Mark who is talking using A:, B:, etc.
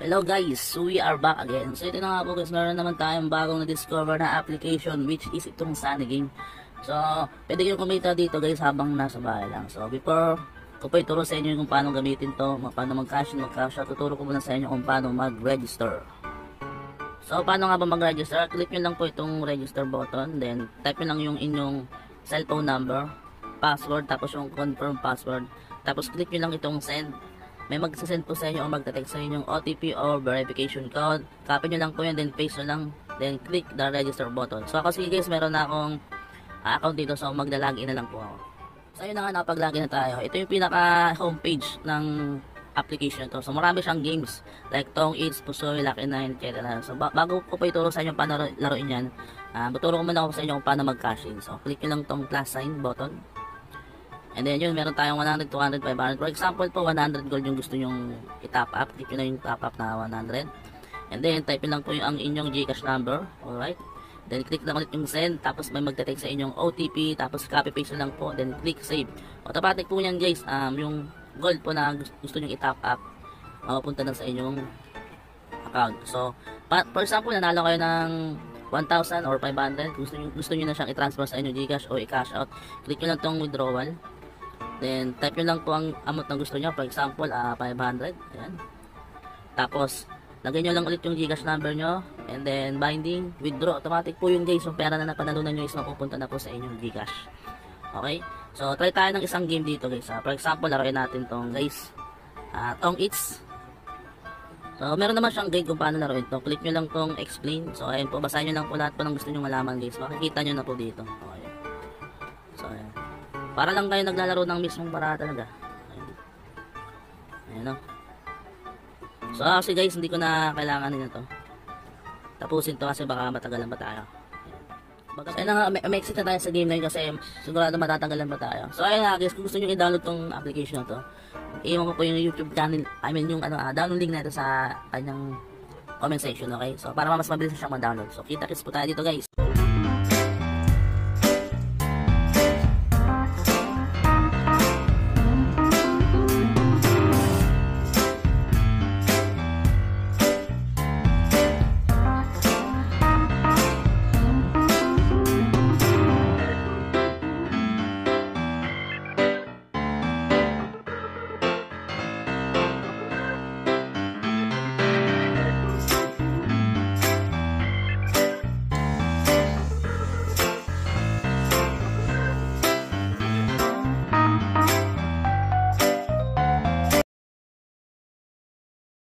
A: Hello guys, so we are back again. So ito na nga po guys, meron naman tayong bagong na-discover na application which is itong Sunny Game. So, pwede kayong kumita dito guys habang nasa bahay lang. So, before ko pa ituro sa inyo kung paano gamitin to, paano mag-cash in, mag-cash out, tuturo ko muna sa inyo kung paano mag-register. So, paano nga ba mag-register? Click nyo lang po itong register button, then type nyo lang yung inyong cellphone number, password, tapos yung confirm password, tapos click nyo lang itong send. May magsasend po sa inyo o magte-text sa inyong OTP or verification code. Copy nyo lang po yan, then paste nyo lang, then click the register button. So ako sige guys, meron na akong account dito, so magla-login na lang po ako. So ayun na nga, nakapag-login na tayo. Ito yung pinaka homepage ng application to. So marami siyang games like Tong Eats, Pusoy, Lucky 9, etc. So bago ko pa ituro sa inyo paano laruin yan, tuturo ko muna ako sa inyo kung paano mag-cash in. So click nyo lang tong plus sign button. And then yun, meron tayong 100, 200, 500. For example po, 100 gold yung gusto nyong i-top up. Click nyo na yung top up na 100. And then, type lang po yung ang inyong Gcash number. Alright. Then, click lang ulit yung send. Tapos, may magte-text sa inyong OTP. Tapos, copy-paste lang po. Then, click save. Automatic po yan guys. Yung gold po na gusto nyong i-top up, mapupunta na sa inyong account. So, for example, nanalo kayo ng 1,000 or 500. Gusto nyo na siyang i-transfer sa inyong Gcash o i-cash out. Click nyo lang tong withdrawal. Then, type nyo lang po ang amount na gusto nyo. For example, 500. Ayan. Tapos, lagay nyo lang ulit yung Gcash number nyo. And then, binding, withdraw. Automatic po yung guys. Yung pera na napanalunan nyo is mapupunta na po sa inyong Gcash. Okay? So, try tayo ng isang game dito guys. For example, laruin natin tong guys. Tong Eats. So, meron naman siyang guide kung paano laruin to. Click nyo lang tong explain. So, ayun po. Basahin nyo lang po lahat po ng gusto nyo malaman guys. Makikita nyo na po dito. Okay. So, ayan. Para lang kayo naglalaro ng mismong para talaga. Ayan o. So actually guys, hindi ko na kailangan nila to. Tapusin to kasi baka matagalan pa tayo. So ayun na nga, may exit na tayo sa game na yun kasi sigurado matatagalan pa tayo. So ayun nga guys, kung gusto nyo i-download tong application na to, iwan ko po yung YouTube channel, I mean yung download link na ito sa kanyang comment section, okay? So para mas mabilis na siyang ma-download. So kita-kits po tayo dito guys.